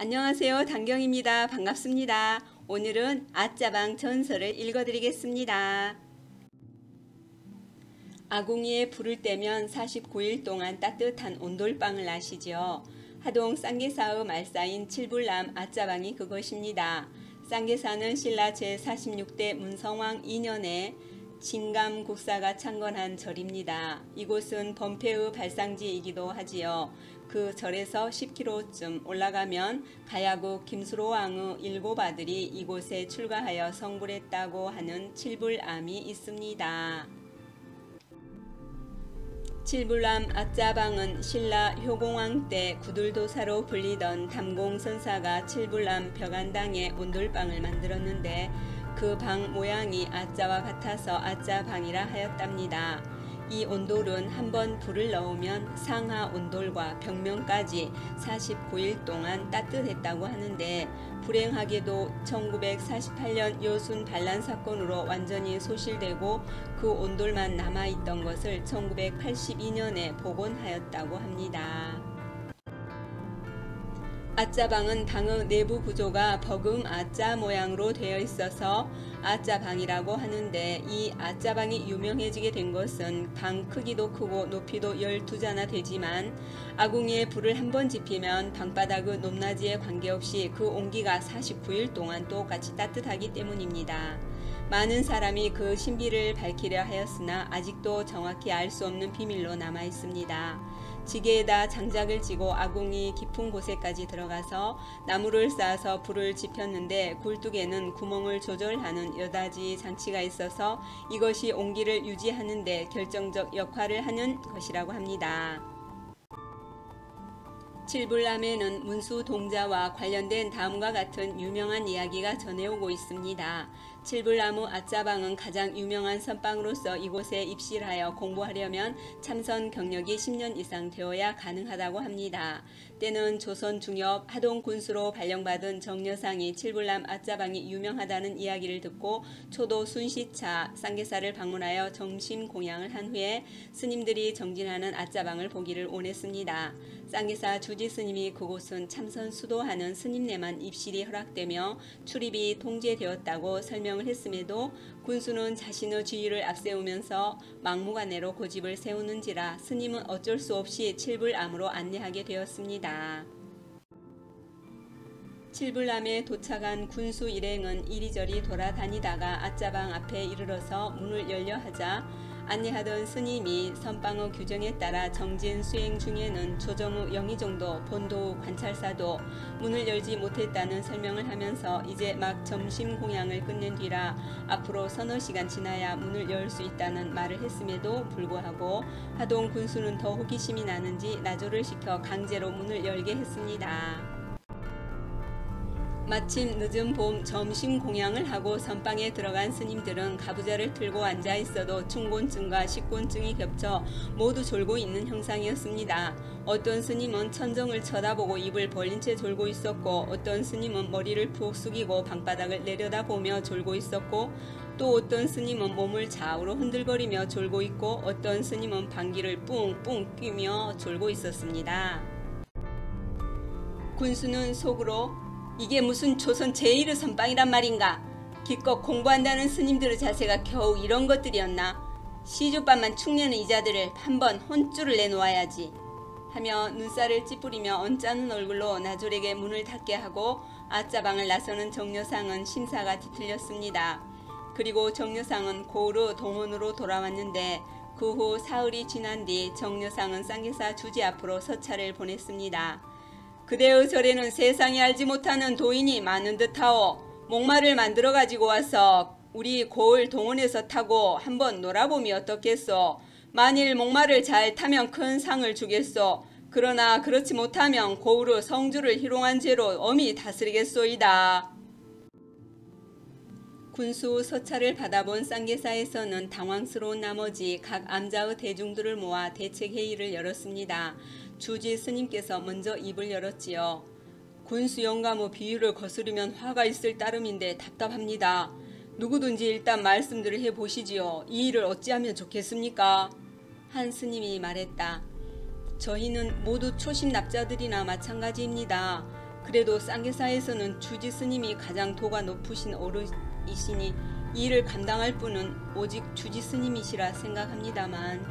안녕하세요. 단경입니다. 반갑습니다. 오늘은 아짜방 전설을 읽어드리겠습니다. 아궁이에 불을 떼면 49일 동안 따뜻한 온돌방을 아시죠? 하동 쌍계사의 말사인 칠불남 아짜방이 그것입니다. 쌍계사는 신라 제46대 문성왕 2년에 진감국사가 창건한 절입니다. 이곳은 범패의 발상지이기도 하지요. 그 절에서 10km쯤 올라가면 가야국 김수로왕의 7아들이 이곳에 출가하여 성불했다고 하는 칠불암이 있습니다. 칠불암 아짜방은 신라 효공왕 때 구들도사로 불리던 담공선사가 칠불암 벽안당에 온돌방을 만들었는데 그 방 모양이 아짜와 같아서 아짜방이라 하였답니다. 이 온돌은 한번 불을 넣으면 상하 온돌과 벽면까지 49일 동안 따뜻했다고 하는데 불행하게도 1948년 여순 반란 사건으로 완전히 소실되고 그 온돌만 남아있던 것을 1982년에 복원하였다고 합니다. 아짜방은 방의 내부 구조가 버금 아짜 모양으로 되어 있어서 아짜방이라고 하는데 이 아짜방이 유명해지게 된 것은 방 크기도 크고 높이도 12자나 되지만 아궁이에 불을 한번 지피면 방바닥의 높낮이에 관계없이 그 온기가 49일 동안 똑같이 따뜻하기 때문입니다. 많은 사람이 그 신비를 밝히려 하였으나 아직도 정확히 알 수 없는 비밀로 남아 있습니다. 지게에다 장작을 지고 아궁이 깊은 곳에까지 들어가서 나무를 쌓아서 불을 지폈는데 굴뚝에는 구멍을 조절하는 여닫이 장치가 있어서 이것이 온기를 유지하는 데 결정적 역할을 하는 것이라고 합니다. 칠불남에는 문수동자와 관련된 다음과 같은 유명한 이야기가 전해오고 있습니다. 칠불나무 아짜방은 가장 유명한 선방으로서 이곳에 입실하여 공부하려면 참선 경력이 10년 이상 되어야 가능하다고 합니다. 때는 조선 중엽 하동 군수로 발령받은 정여상이 칠불남 아짜방이 유명하다는 이야기를 듣고 초도 순시차 쌍계사를 방문하여 정심 공양을 한 후에 스님들이 정진하는 아짜방을 보기를 원했습니다. 쌍계사 주지 스님이 그곳은 참선 수도하는 스님네만 입실이 허락되며 출입이 통제되었다고 설명을 했음에도 군수는 자신의 지위를 앞세우면서 막무가내로 고집을 세우는지라 스님은 어쩔 수 없이 칠불암으로 안내하게 되었습니다. 칠불암에 도착한 군수 일행은 이리저리 돌아다니다가 아짜방 앞에 이르러서 문을 열려 하자 안내하던 스님이 선방의 규정에 따라 정진 수행 중에는 조정의 영의 정도 본도 관찰사도 문을 열지 못했다는 설명을 하면서 이제 막 점심 공양을 끝낸 뒤라 앞으로 서너 시간 지나야 문을 열 수 있다는 말을 했음에도 불구하고 하동 군수는 더 호기심이 나는지 나조를 시켜 강제로 문을 열게 했습니다. 마침 늦은 봄 점심 공양을 하고 선방에 들어간 스님들은 가부좌를 틀고 앉아 있어도 충곤증과 식곤증이 겹쳐 모두 졸고 있는 형상이었습니다. 어떤 스님은 천정을 쳐다보고 입을 벌린 채 졸고 있었고 어떤 스님은 머리를 푹 숙이고 방바닥을 내려다보며 졸고 있었고 또 어떤 스님은 몸을 좌우로 흔들거리며 졸고 있고 어떤 스님은 방귀를 뿡뿡 뀌며 졸고 있었습니다. 군수는 속으로 이게 무슨 조선 제1의 선방이란 말인가? 기껏 공부한다는 스님들의 자세가 겨우 이런 것들이었나? 시주밥만 축내는 이자들을 한번 혼쭐을 내놓아야지 하며 눈살을 찌푸리며 언짢은 얼굴로 나졸에게 문을 닫게 하고 아짜방을 나서는 정여상은 심사가 뒤틀렸습니다. 그리고 정여상은 고으로 동원으로 돌아왔는데 그 후 사흘이 지난 뒤 정여상은 쌍계사 주지 앞으로 서찰을 보냈습니다. 그대의 절에는 세상이 알지 못하는 도인이 많은 듯하오. 목마를 만들어 가지고 와서 우리 고을 동원해서 타고 한번 놀아보면 어떻겠소. 만일 목마를 잘 타면 큰 상을 주겠소. 그러나 그렇지 못하면 고으로 성주를 희롱한 죄로 엄히 다스리겠소이다. 군수 서찰을 받아본 쌍계사에서는 당황스러운 나머지 각 암자의 대중들을 모아 대책회의를 열었습니다. 주지 스님께서 먼저 입을 열었지요. 군수 영감의 비유를 거스르면 화가 있을 따름인데 답답합니다. 누구든지 일단 말씀들을 해보시지요. 이 일을 어찌하면 좋겠습니까? 한 스님이 말했다. 저희는 모두 초심납자들이나 마찬가지입니다. 그래도 쌍계사에서는 주지 스님이 가장 도가 높으신 어른이시니 이 일을 감당할 분은 오직 주지 스님이시라 생각합니다만.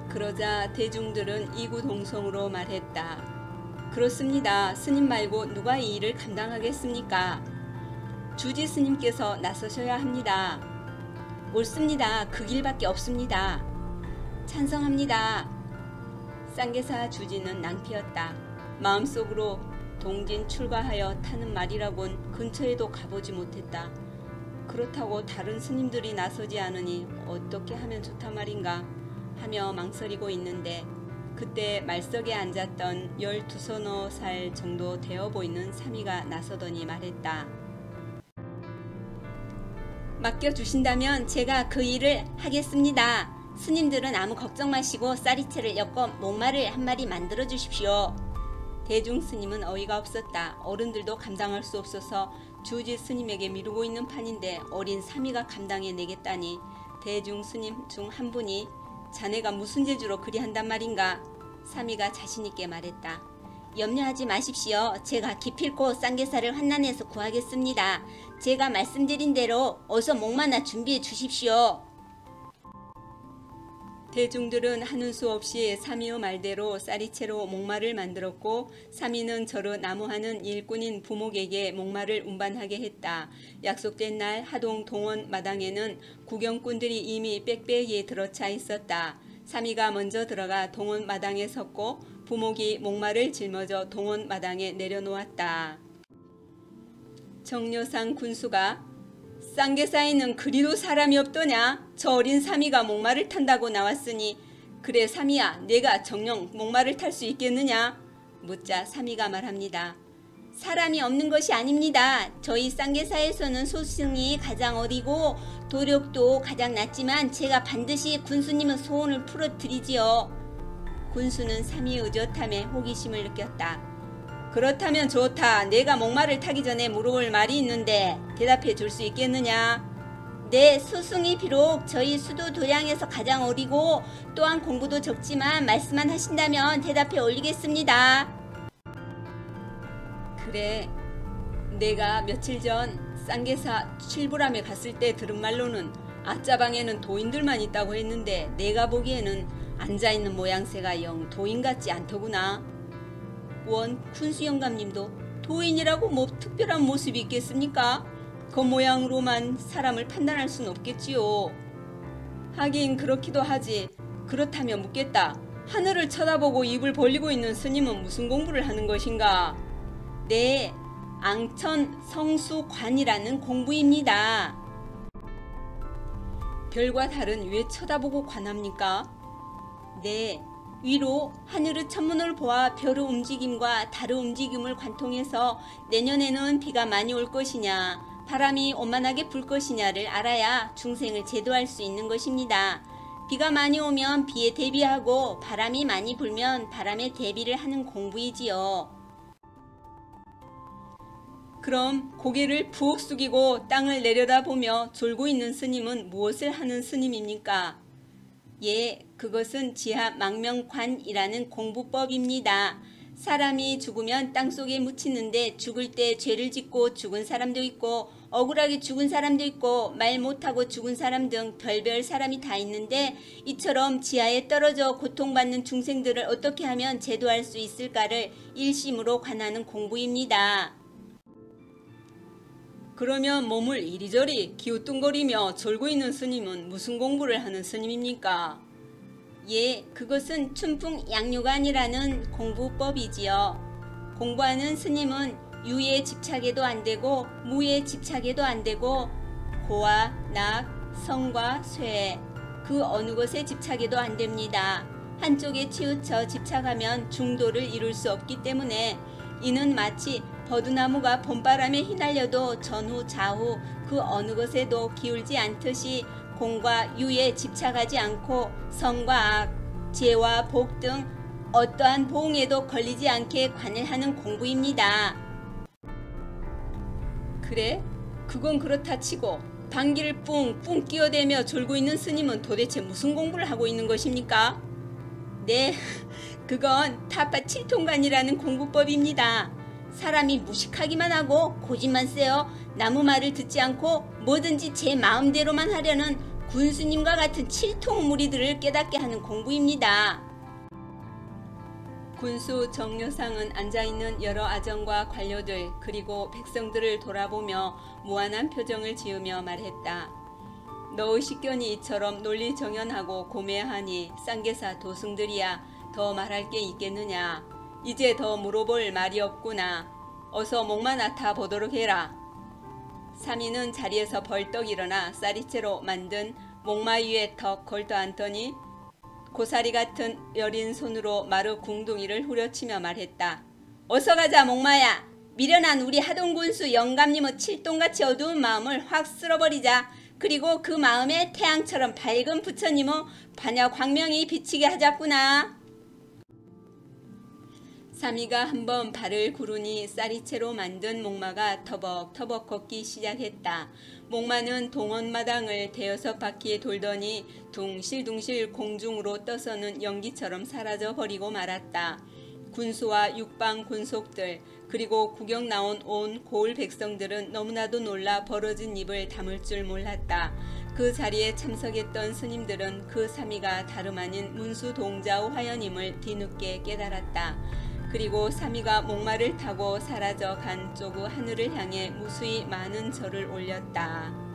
그러자 대중들은 이구동성으로 말했다. 그렇습니다. 스님 말고 누가 이 일을 감당하겠습니까? 주지 스님께서 나서셔야 합니다. 옳습니다. 그 길밖에 없습니다. 찬성합니다. 쌍계사 주지는 낭피였다. 마음속으로 동진 출가하여 타는 말이라곤 근처에도 가보지 못했다. 그렇다고 다른 스님들이 나서지 않으니 어떻게 하면 좋단 말인가 하며 망설이고 있는데 그때 말석에 앉았던 12서너 살 정도 되어 보이는 사미가 나서더니 말했다. 맡겨주신다면 제가 그 일을 하겠습니다. 스님들은 아무 걱정 마시고 쌀이채를 엮어 목마를 한 마리 만들어 주십시오. 대중 스님은 어이가 없었다. 어른들도 감당할 수 없어서 주지 스님에게 미루고 있는 판인데 어린 사미가 감당해내겠다니 대중 스님 중 한 분이 자네가 무슨 재주로 그리 한단 말인가? 사미가 자신있게 말했다. 염려하지 마십시오. 제가 기필코 쌍계사를 환난에서 구하겠습니다. 제가 말씀드린 대로 어서 목마나 준비해 주십시오. 대중들은 하는 수 없이 사미의 말대로 쌀이채로 목마를 만들었고 사미는 저르 나무하는 일꾼인 부목에게 목마를 운반하게 했다. 약속된 날 하동 동원 마당에는 구경꾼들이 이미 빽빽이 들어차 있었다. 사미가 먼저 들어가 동원 마당에 섰고 부목이 목마를 짊어져 동원 마당에 내려놓았다. 정려상 군수가 쌍계사에는 그리도 사람이 없더냐? 저 어린 사미가 목마를 탄다고 나왔으니 그래 사미야 내가 정녕 목마를 탈 수 있겠느냐? 묻자 사미가 말합니다. 사람이 없는 것이 아닙니다. 저희 쌍계사에서는 소승이 가장 어리고 도력도 가장 낮지만 제가 반드시 군수님의 소원을 풀어드리지요. 군수는 사미의 의젓함에 호기심을 느꼈다. 그렇다면 좋다. 내가 목마를 타기 전에 물어볼 말이 있는데 대답해 줄 수 있겠느냐? 네, 소승이 비록 저희 수도 도량에서 가장 어리고 또한 공부도 적지만 말씀만 하신다면 대답해 올리겠습니다. 그래, 내가 며칠 전 쌍계사 칠부람에 갔을 때 들은 말로는 앞자방에는 도인들만 있다고 했는데 내가 보기에는 앉아있는 모양새가 영 도인 같지 않더구나. 원 군수 영감님도 도인이라고 뭐 특별한 모습이 있겠습니까? 겉모양으로만 사람을 판단할 수는 없겠지요. 하긴 그렇기도 하지. 그렇다면 묻겠다. 하늘을 쳐다보고 입을 벌리고 있는 스님은 무슨 공부를 하는 것인가? 네, 앙천 성수관이라는 공부입니다. 별과 달은 왜 쳐다보고 관합니까? 네, 위로 하늘의 천문을 보아 별의 움직임과 달의 움직임을 관통해서 내년에는 비가 많이 올 것이냐 바람이 원만하게 불 것이냐를 알아야 중생을 제도할 수 있는 것입니다. 비가 많이 오면 비에 대비하고 바람이 많이 불면 바람에 대비를 하는 공부이지요. 그럼 고개를 푹 숙이고 땅을 내려다보며 졸고 있는 스님은 무엇을 하는 스님입니까? 예, 그것은 지하 망명관이라는 공부법입니다. 사람이 죽으면 땅속에 묻히는데 죽을 때 죄를 짓고 죽은 사람도 있고 억울하게 죽은 사람도 있고 말 못하고 죽은 사람 등 별별 사람이 다 있는데 이처럼 지하에 떨어져 고통받는 중생들을 어떻게 하면 제도할 수 있을까를 일심으로 관하는 공부입니다. 그러면 몸을 이리저리 기우뚱거리며 졸고 있는 스님은 무슨 공부를 하는 스님입니까? 예, 그것은 춘풍양요관이라는 공부법이지요. 공부하는 스님은 유에 집착해도 안되고 무에 집착해도 안되고 고와 낙, 성과 쇠 그 어느 것에 집착해도 안됩니다. 한쪽에 치우쳐 집착하면 중도를 이룰 수 없기 때문에 이는 마치 버드나무가 봄바람에 휘날려도 전후 좌우 그 어느 것에도 기울지 않듯이 공과 유에 집착하지 않고 성과 악, 재와 복 등 어떠한 보응에도 걸리지 않게 관을 하는 공부입니다. 그래? 그건 그렇다 치고 방귀를 뿡뿡 끼어대며 졸고 있는 스님은 도대체 무슨 공부를 하고 있는 것입니까? 네, 그건 타파 7통관이라는 공부법입니다. 사람이 무식하기만 하고 고집만 세어 나무 말을 듣지 않고 뭐든지 제 마음대로만 하려는 군수님과 같은 7통 무리들을 깨닫게 하는 공부입니다. 군수 정려상은 앉아있는 여러 아정과 관료들 그리고 백성들을 돌아보며 무한한 표정을 지으며 말했다. 너의 식견이 이처럼 논리정연하고 고매하니 쌍계사 도승들이야 더 말할 게 있겠느냐. 이제 더 물어볼 말이 없구나. 어서 목마 나타 보도록 해라. 삼이는 자리에서 벌떡 일어나 쌀이채로 만든 목마 위에 턱 걸떠앉더니 고사리 같은 여린 손으로 마루 궁둥이를 후려치며 말했다. 어서 가자 목마야. 미련한 우리 하동군수 영감님의 칠동같이 어두운 마음을 확 쓸어버리자. 그리고 그 마음에 태양처럼 밝은 부처님의 반야 광명이 비치게 하자꾸나. 삼이가 한번 발을 구르니 쌀이채로 만든 목마가 터벅터벅 걷기 시작했다. 목마는 동원마당을 대여섯 바퀴 돌더니 둥실둥실 공중으로 떠서는 연기처럼 사라져 버리고 말았다. 군수와 육방 군속들 그리고 구경 나온 온 고을 백성들은 너무나도 놀라 벌어진 입을 다물 줄 몰랐다. 그 자리에 참석했던 스님들은 그 삼이가 다름 아닌 문수동자의 화연임을 뒤늦게 깨달았다. 그리고 삼이가 목마를 타고 사라져 간 쪽의 하늘을 향해 무수히 많은 절을 올렸다.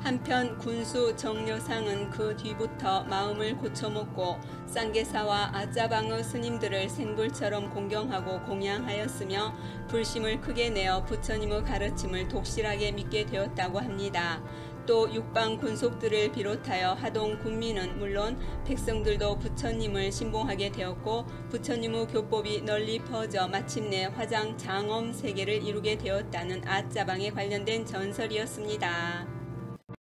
한편 군수 정려상은 그 뒤부터 마음을 고쳐먹고 쌍계사와 아짜방의 스님들을 생불처럼 공경하고 공양하였으며 불심을 크게 내어 부처님의 가르침을 독실하게 믿게 되었다고 합니다. 또 육방 군속들을 비롯하여 하동 군민은 물론 백성들도 부처님을 신봉하게 되었고 부처님의 교법이 널리 퍼져 마침내 화장 장엄 세계를 이루게 되었다는 아짜방에 관련된 전설이었습니다.